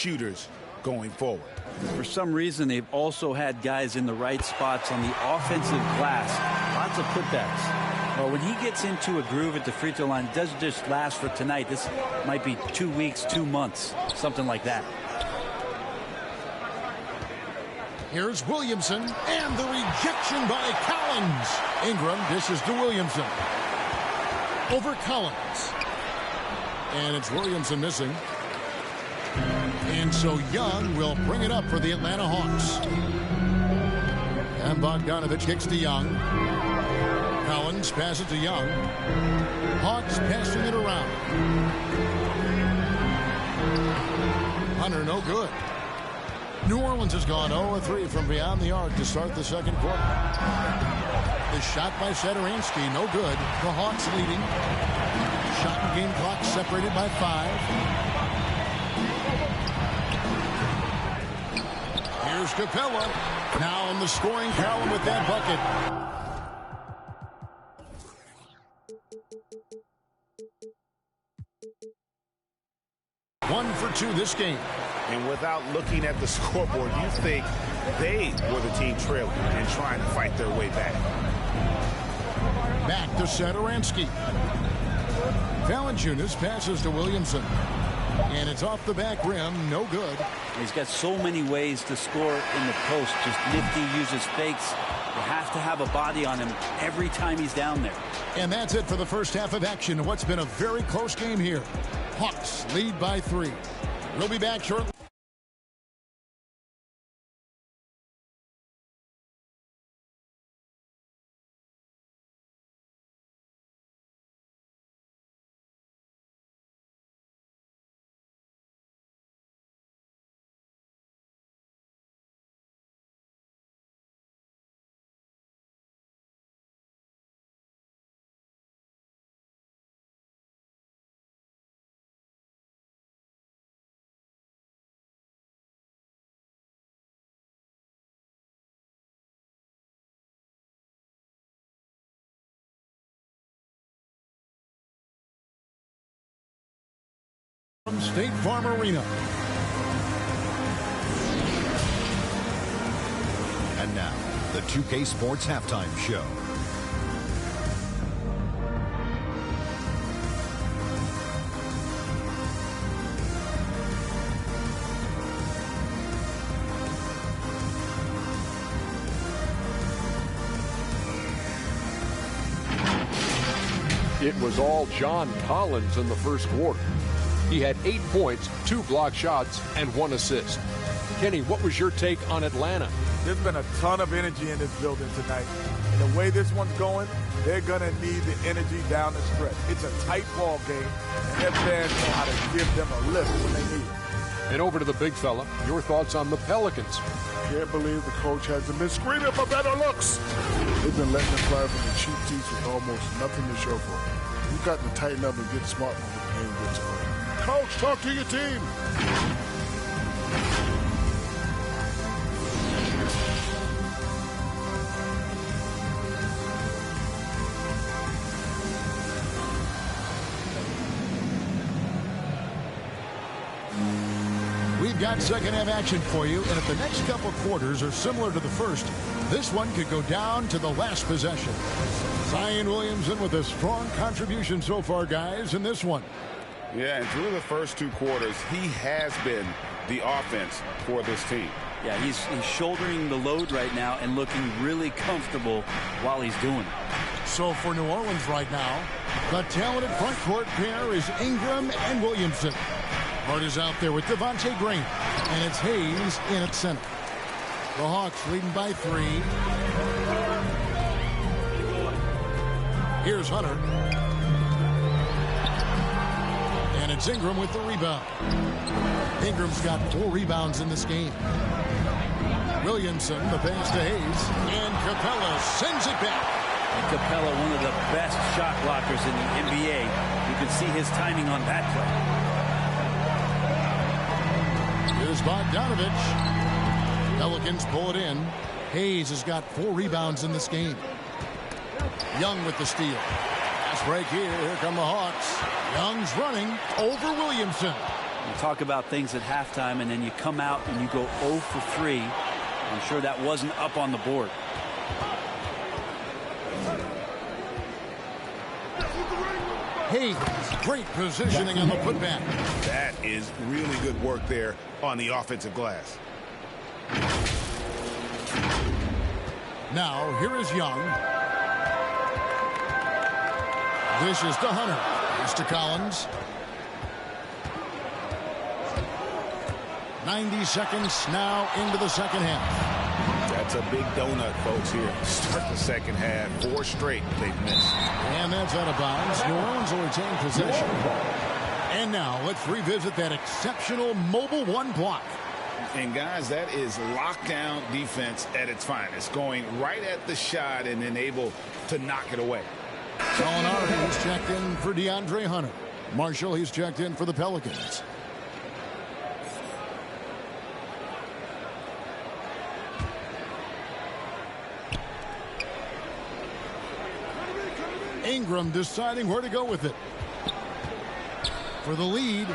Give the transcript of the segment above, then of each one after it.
shooters going forward. For some reason, they've also had guys in the right spots on the offensive glass. Lots of putbacks. Well, when he gets into a groove at the free throw line, it doesn't just last for tonight. This might be 2 weeks, 2 months, something like that. Here's Williamson, and the rejection by Collins. Ingram dishes to Williamson. Over Collins. And it's Williamson missing. And so Young will bring it up for the Atlanta Hawks. And Bogdanovich kicks to Young. Collins passes to Young. Hawks passing it around. Hunter, no good. New Orleans has gone 0-3 from beyond the arc to start the second quarter. The shot by Satoransky, no good. The Hawks leading. Shot and game clock separated by 5. Here's Capella. Now in the scoring column with that bucket. One for 2 this game. And without looking at the scoreboard, you think they were the team trailing and trying to fight their way back. Back to Satoransky. Valanciunas passes to Williamson. And it's off the back rim, no good. He's got so many ways to score in the post. Just nifty, uses fakes. You have to have a body on him every time he's down there. And that's it for the first half of action. What's been a very close game here. Hawks lead by 3. We'll be back shortly. From State Farm Arena. And now, the 2K Sports Halftime Show. It was all John Collins in the first quarter. He had 8 points, 2 block shots, and 1 assist. Kenny, what was your take on Atlanta? There's been a ton of energy in this building tonight. And the way this one's going, they're going to need the energy down the stretch. It's a tight ball game, and their fans know how to give them a lift when they need it. And over to the big fella, your thoughts on the Pelicans. Can't believe the coach hasn't been screaming for better looks. They've been letting them fly from the cheap seats with almost nothing to show for it. You've got to tighten up and get smart before the game gets going. Coach, talk to your team. We've got second half action for you, and if the next couple quarters are similar to the first, this one could go down to the last possession. Zion Williamson with a strong contribution so far, guys, in this one. Yeah, and through the first 2 quarters, he has been the offense for this team. Yeah, he's shouldering the load right now and looking really comfortable while he's doing it. So for New Orleans right now, the talented front court pair is Ingram and Williamson. Hart is out there with Devontae Green, and it's Hayes in at center. The Hawks leading by 3. Here's Hunter. And it's Ingram with the rebound. Ingram's got 4 rebounds in this game. Williamson, the pass to Hayes. And Capella sends it back. And Capella, one of the best shot blockers in the NBA. You can see his timing on that play. Here's Bogdanovich. Pelicans pull it in. Hayes has got 4 rebounds in this game. Young with the steal. Pass break here. Here come the Hawks. Young's running over Williamson. You talk about things at halftime, and then you come out and you go 0 for 3. I'm sure that wasn't up on the board. Hayes, great positioning on the putback. That is really good work there on the offensive glass. Now, here is Young. This is to Hunter. Pass to Collins. 90 seconds now into the second half. That's a big donut, folks, here. Start the second half. 4 straight they've missed. And that's out of bounds. New Orleans will retain possession. And now let's revisit that exceptional mobile 1 block. And, guys, that is lockdown defense at its finest. Going right at the shot and then able to knock it away. Gallinari has checked in for DeAndre Hunter. Marshall, he's checked in for the Pelicans. Ingram deciding where to go with it. For the lead.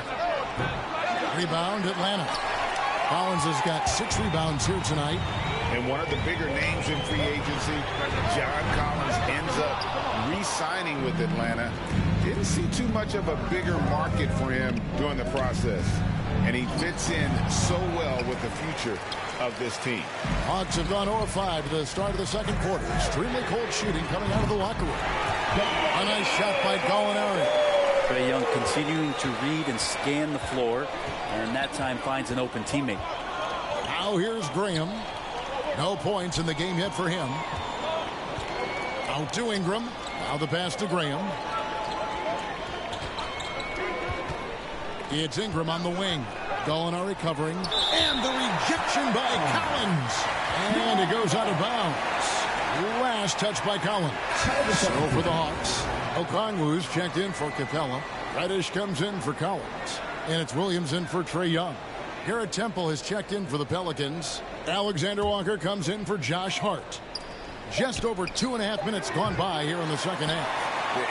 Rebound, Atlanta. Collins has got 6 rebounds here tonight. And one of the bigger names in free agency, John Collins, ends up re-signing with Atlanta. Didn't see too much of a bigger market for him during the process. And he fits in so well with the future of this team. Hawks have gone 0-5 to the start of the second quarter. Extremely cold shooting coming out of the locker room. A nice shot by Gallinari. Trae Young continuing to read and scan the floor, and that time finds an open teammate. Now here's Graham. No points in the game yet for him. Out to Ingram. Now the pass to Graham. It's Ingram on the wing. Gallinari covering. And the rejection by Collins. And it goes out of bounds. Last touch by Collins. So for the Hawks. Okongwu's checked in for Capella. Reddish comes in for Collins. And it's Williams in for Trae Young. Garrett Temple has checked in for the Pelicans. Alexander Walker comes in for Josh Hart. Just over 2.5 minutes gone by here in the second half.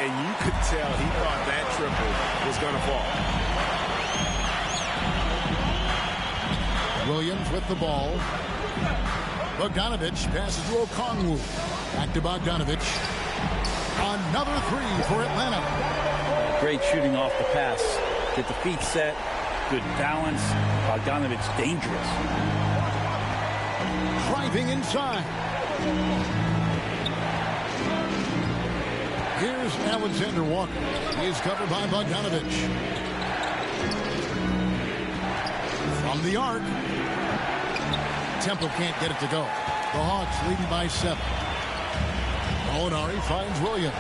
And you could tell he thought that triple was going to fall. Williams with the ball. Bogdanovich passes to Okongwu. Back to Bogdanovich. Another 3 for Atlanta. Great shooting off the pass. Get the feet set. Good balance. Bogdanovich dangerous. Driving inside. Here's Alexander Walker. He is covered by Bogdanovich. From the arc. Temple can't get it to go. The Hawks leading by 7. Gallinari finds Williams.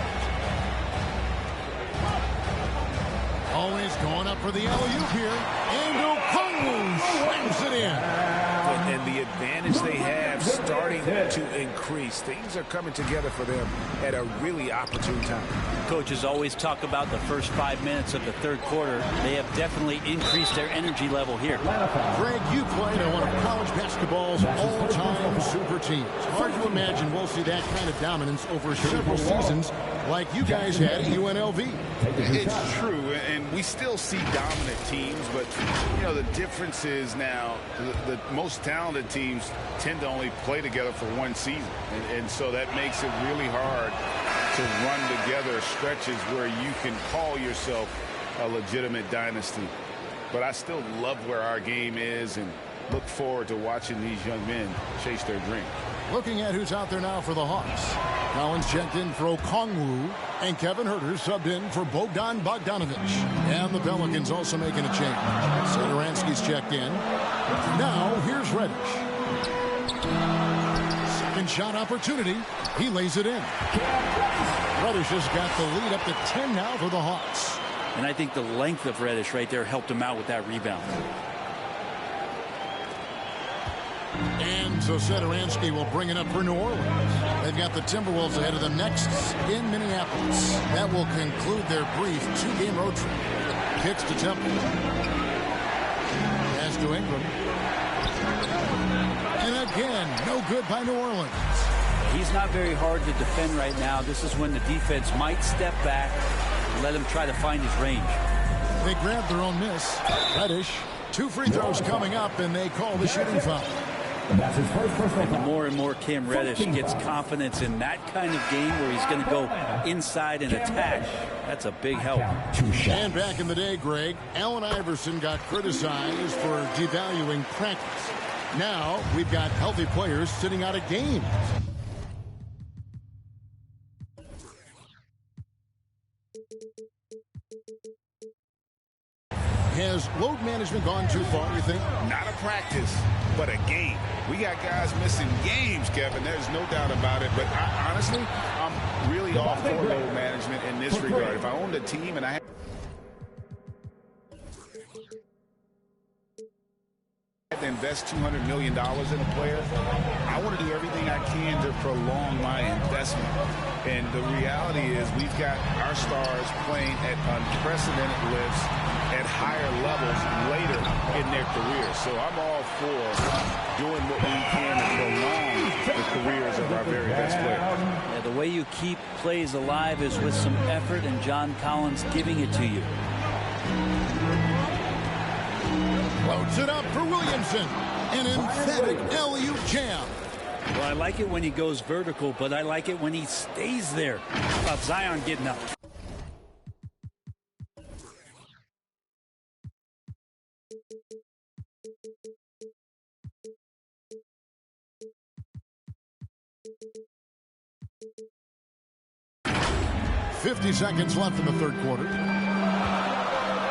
Always going up for the alley-oop here. And Okongwu slams it in. And the advantage they have starting to increase. Things are coming together for them at a really opportune time. Coaches always talk about the first 5 minutes of the third quarter. They have definitely increased their energy level here. Greg, you played on one of college basketball's all-time super teams. Hard to imagine we'll see that kind of dominance over several seasons like you guys had at UNLV. It's true, and we still see dominant teams, but, you know, the difference is now the most talented teams tend to only play together for one season, and so that makes it really hard to run together stretches where you can call yourself a legitimate dynasty. But I still love where our game is and look forward to watching these young men chase their dreams. Looking at who's out there now for the Hawks. Collins checked in for Okongwu, and Kevin Huerter subbed in for Bogdan Bogdanovich. And the Pelicans also making a change. Satoransky's checked in. Now here's Reddish. Second shot opportunity. He lays it in. Reddish has got the lead up to 10 now for the Hawks. And I think the length of Reddish right there helped him out with that rebound. And so Satoransky will bring it up for New Orleans. They've got the Timberwolves ahead of them next in Minneapolis. That will conclude their brief 2-game road trip. Kicks to Temple. Pass to Ingram. And again, no good by New Orleans. He's not very hard to defend right now. This is when the defense might step back and let him try to find his range. They grabbed their own miss. Reddish, 2 free throws coming up, and they call the shooting foul. That's his first personal And the foul. more and more Cam Reddish gets confidence in that kind of game where he's going to go inside and attack, that's a big help. And back in the day, Greg, Allen Iverson got criticized for devaluing practice. Now we've got healthy players sitting out of games. Has load management gone too far, you think? Not a practice, but a game. We got guys missing games, Kevin. There's no doubt about it. But honestly, I'm really all for load management in this regard. If I owned a team and I had to invest $200 million in a player, I want to do everything I can to prolong my investment. And the reality is we've got our stars playing at unprecedented lifts at higher levels later in their careers. So I'm all for doing what we can to prolong the careers of our very best players. Yeah, the way you keep plays alive is with some effort, and John Collins giving it to you. Loads it up for Williamson. An emphatic alley-oop jam. Well, I like it when he goes vertical, but I like it when he stays there. How about Zion getting up? .50 seconds left in the third quarter.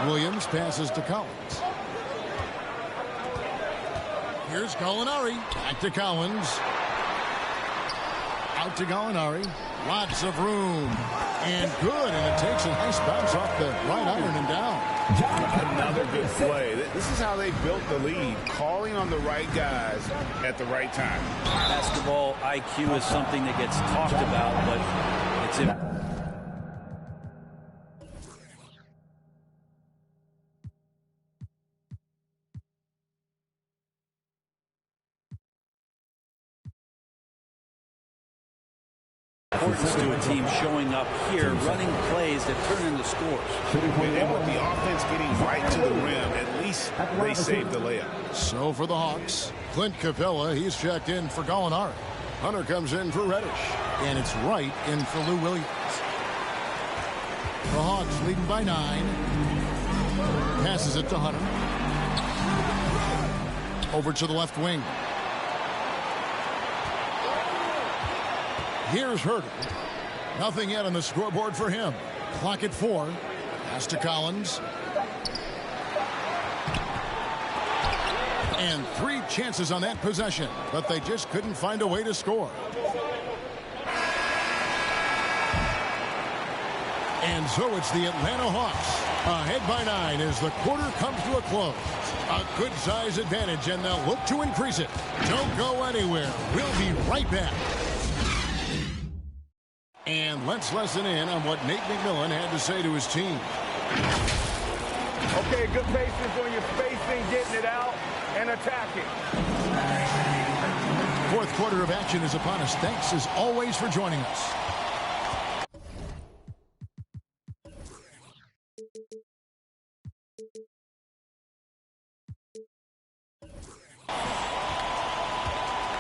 Williams passes to Collins. Here's Gallinari. Back to Collins. Out to Gallinari. Lots of room. And good. And it takes a nice bounce off the right iron and down. Another good play. This is how they built the lead. Calling on the right guys at the right time. Basketball IQ is something that gets talked about, but it's important. To a team showing up here, running plays that turn into scores. And with the offense getting right to the rim, at least they saved the layup. So for the Hawks, Clint Capella, he's checked in for Gallinari. Hunter comes in for Reddish. And it's right in for Lou Williams. The Hawks leading by 9. Passes it to Hunter. Over to the left wing. Here's Herter. Nothing yet on the scoreboard for him. Clock at 4. Pass to Collins. And 3 chances on that possession, but they just couldn't find a way to score. And so it's the Atlanta Hawks ahead by 9 as the quarter comes to a close. A good size advantage, and they'll look to increase it. Don't go anywhere. We'll be right back. And let's listen in on what Nate McMillan had to say to his team. Okay, good patience when you're spacing, getting it out, and attacking. Fourth quarter of action is upon us. Thanks as always for joining us.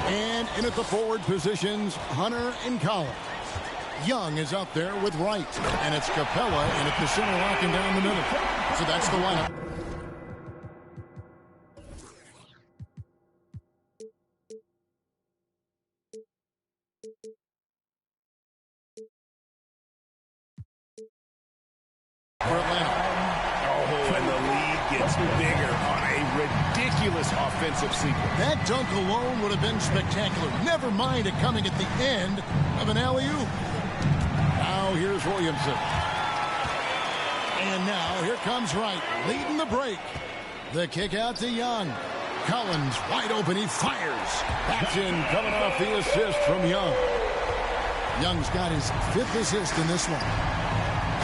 And in at the forward positions, Hunter and Collins. Young is out there with Wright, and it's Capella in at the center, locking down the middle. So that's the lineup. For Atlanta. Oh, and the lead gets bigger on a ridiculous offensive sequence. That dunk alone would have been spectacular. Never mind it coming at the end of an alley-oop. Now here's Williamson. And now here comes Wright, leading the break. The kick out to Young. Collins wide open, he fires. That's in, coming off the assist from Young. Young's got his 5th assist in this one.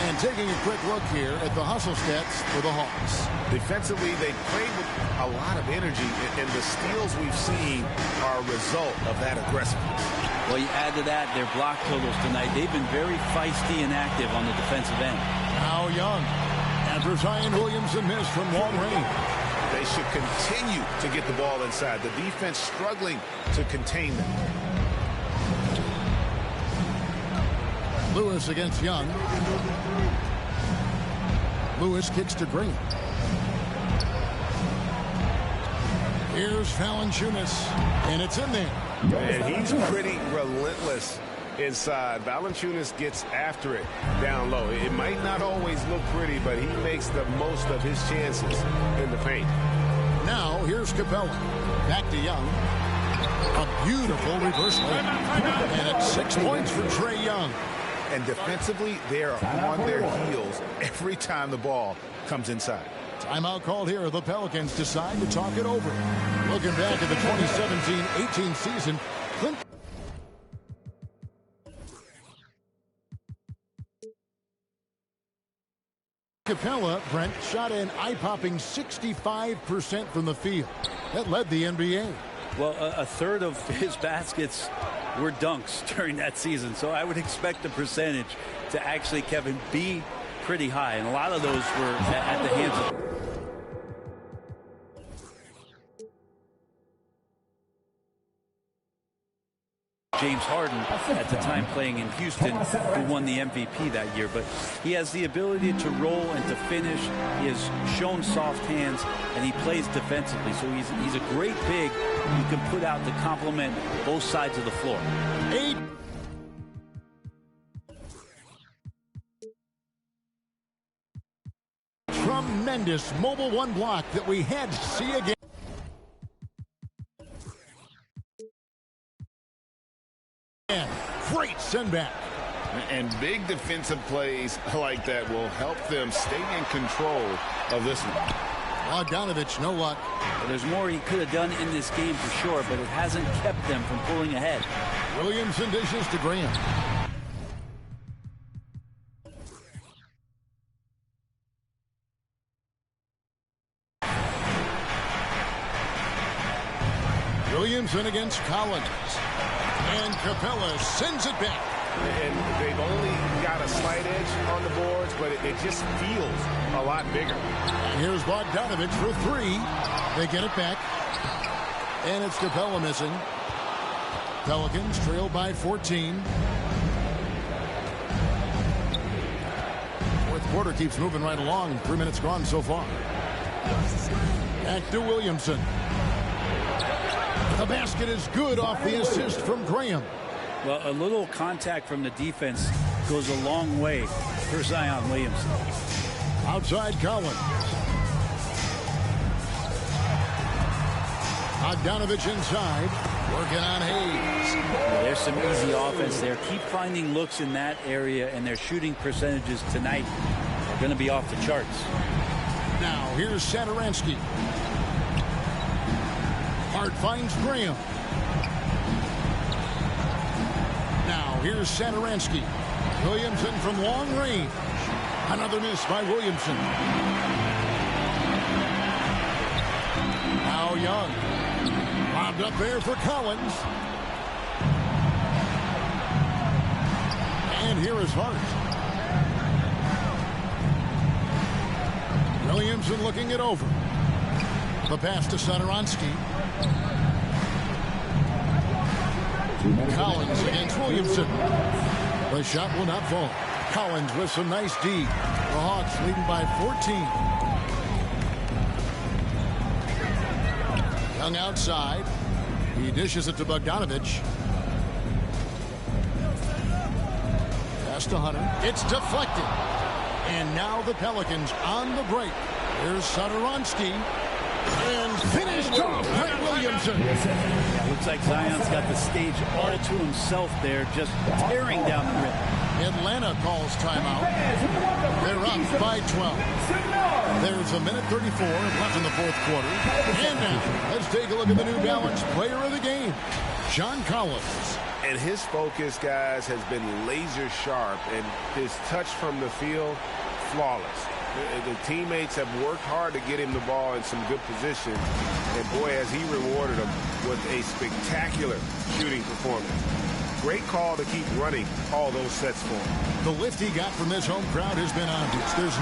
And taking a quick look here at the hustle stats for the Hawks. Defensively, they played with a lot of energy, and the steals we've seen are a result of that aggressiveness. Well, you add to that their block totals tonight. They've been very feisty and active on the defensive end. Now Young. after Zion Williamson missed from long range. They should continue to get the ball inside. The defense struggling to contain them. Lewis against Young. Lewis kicks to Green. Here's Valanciunas, and it's in there. And he's pretty relentless inside. Valanciunas gets after it down low. It might not always look pretty, but he makes the most of his chances in the paint. Now, here's Capella. Back to Young. A beautiful reverse layup. And it's 6 points for Trae Young. And defensively, they are on their heels every time the ball comes inside. Timeout called here. The Pelicans decide to talk it over. Looking back at the 2017-18 season, Clint Capella, Brent, shot an eye-popping 65% from the field. That led the NBA. Well, a third of his baskets were dunks during that season, so I would expect the percentage to actually, Kevin, be pretty high, and a lot of those were at the hands of James Harden, at the time playing in Houston, who won the MVP that year. But he has the ability to roll and to finish. He has shown soft hands, and he plays defensively. So he's a great big who can put out to complement both sides of the floor. 8. Tremendous mobile one block that we had to see again. Great send back. And big defensive plays like that will help them stay in control of this one. Bogdanovich, no luck. Well, there's more he could have done in this game for sure, but it hasn't kept them from pulling ahead. Williamson dishes to Graham. Williamson against Collins. And Capella sends it back. And they've only got a slight edge on the boards, but it just feels a lot bigger. Here's Bogdanovich for 3. They get it back. And it's Capella missing. Pelicans trail by 14. Fourth quarter keeps moving right along. 3 minutes gone so far. Back to Williamson. The basket is good off the assist from Graham. Well, a little contact from the defense goes a long way for Zion Williamson. Outside Collins. Bogdanovich inside. Working on Hayes. Well, there's some easy offense there. Keep finding looks in that area, and their shooting percentages tonight are going to be off the charts. Now, here's Satoransky. Hart finds Graham. Now, here's Satoransky. Williamson from long range. Another miss by Williamson. Now Young. Lobbed up there for Collins. And here is Hart. Williamson looking it over. The pass to Satoransky. Collins against Williamson. The shot will not fall. Collins with some nice D. The Hawks leading by 14. Young outside. He dishes it to Bogdanovich. Pass to Hunter. It's deflected. And now the Pelicans on the break. Here's Satoransky. And finished off by Williamson. Yeah, looks like Zion's got the stage all to himself there, just tearing down the rim. Atlanta calls timeout. They're up by 12. There's a minute 34 left in the fourth quarter. And now, let's take a look at the New Balance player of the game, John Collins. And his focus, guys, has been laser sharp, and his touch from the field, flawless. The teammates have worked hard to get him the ball in some good position. And, boy, has he rewarded them with a spectacular shooting performance. Great call to keep running all those sets for him. The lift he got from this home crowd has been obvious. There's